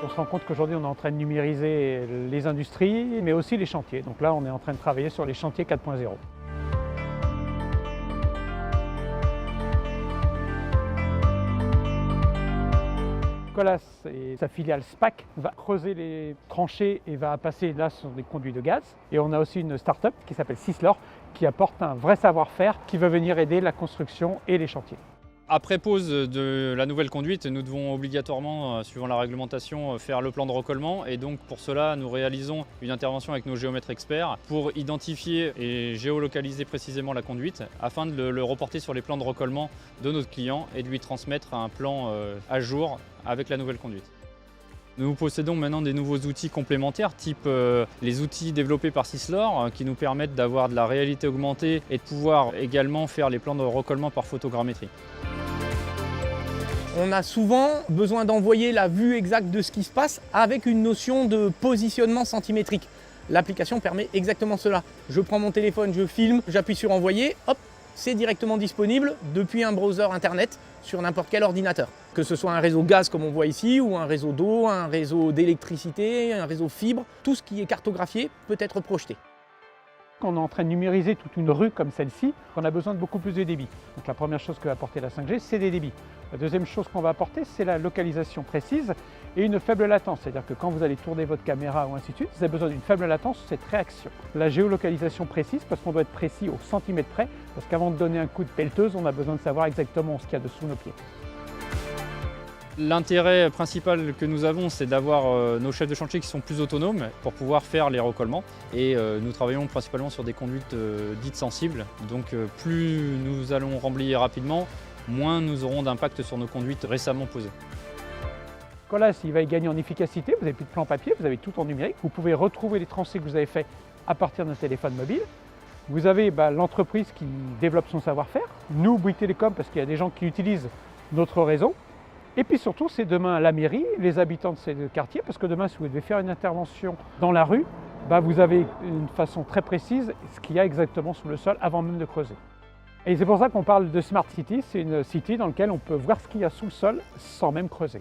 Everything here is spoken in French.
On se rend compte qu'aujourd'hui, on est en train de numériser les industries, mais aussi les chantiers. Donc là, on est en train de travailler sur les chantiers 4.0. Colas et sa filiale SPAC va creuser les tranchées et va passer là sur des conduits de gaz. Et on a aussi une start-up qui s'appelle Syslor qui apporte un vrai savoir-faire qui va venir aider la construction et les chantiers. Après pose de la nouvelle conduite, nous devons obligatoirement, suivant la réglementation, faire le plan de recollement. Et donc pour cela, nous réalisons une intervention avec nos géomètres experts pour identifier et géolocaliser précisément la conduite afin de le reporter sur les plans de recollement de notre client et de lui transmettre un plan à jour avec la nouvelle conduite. Nous possédons maintenant des nouveaux outils complémentaires, type les outils développés par Syslor, qui nous permettent d'avoir de la réalité augmentée et de pouvoir également faire les plans de recollement par photogrammétrie. On a souvent besoin d'envoyer la vue exacte de ce qui se passe avec une notion de positionnement centimétrique. L'application permet exactement cela. Je prends mon téléphone, je filme, j'appuie sur envoyer, hop, c'est directement disponible depuis un browser internet sur n'importe quel ordinateur. Que ce soit un réseau gaz comme on voit ici, ou un réseau d'eau, un réseau d'électricité, un réseau fibre, tout ce qui est cartographié peut être projeté. On est en train de numériser toute une rue comme celle-ci, on a besoin de beaucoup plus de débit. Donc la première chose que va apporter la 5G, c'est des débits. La deuxième chose qu'on va apporter, c'est la localisation précise et une faible latence. C'est-à-dire que quand vous allez tourner votre caméra ou ainsi de suite, vous avez besoin d'une faible latence sur cette réaction. La géolocalisation précise, parce qu'on doit être précis au centimètre près, parce qu'avant de donner un coup de pelleteuse, on a besoin de savoir exactement ce qu'il y a dessous nos pieds. L'intérêt principal que nous avons, c'est d'avoir nos chefs de chantier qui sont plus autonomes pour pouvoir faire les recollements. Et nous travaillons principalement sur des conduites dites sensibles. Donc plus nous allons remblayer rapidement, moins nous aurons d'impact sur nos conduites récemment posées. Colas, il va y gagner en efficacité, vous n'avez plus de plan papier, vous avez tout en numérique. Vous pouvez retrouver les tracés que vous avez faits à partir d'un téléphone mobile. Vous avez l'entreprise qui développe son savoir-faire, nous, Bouygues Telecom, parce qu'il y a des gens qui utilisent notre réseau. Et puis surtout, c'est demain la mairie, les habitants de ces quartiers, parce que demain, si vous devez faire une intervention dans la rue, vous avez une façon très précise ce qu'il y a exactement sous le sol avant même de creuser. Et c'est pour ça qu'on parle de Smart City, c'est une city dans laquelle on peut voir ce qu'il y a sous le sol sans même creuser.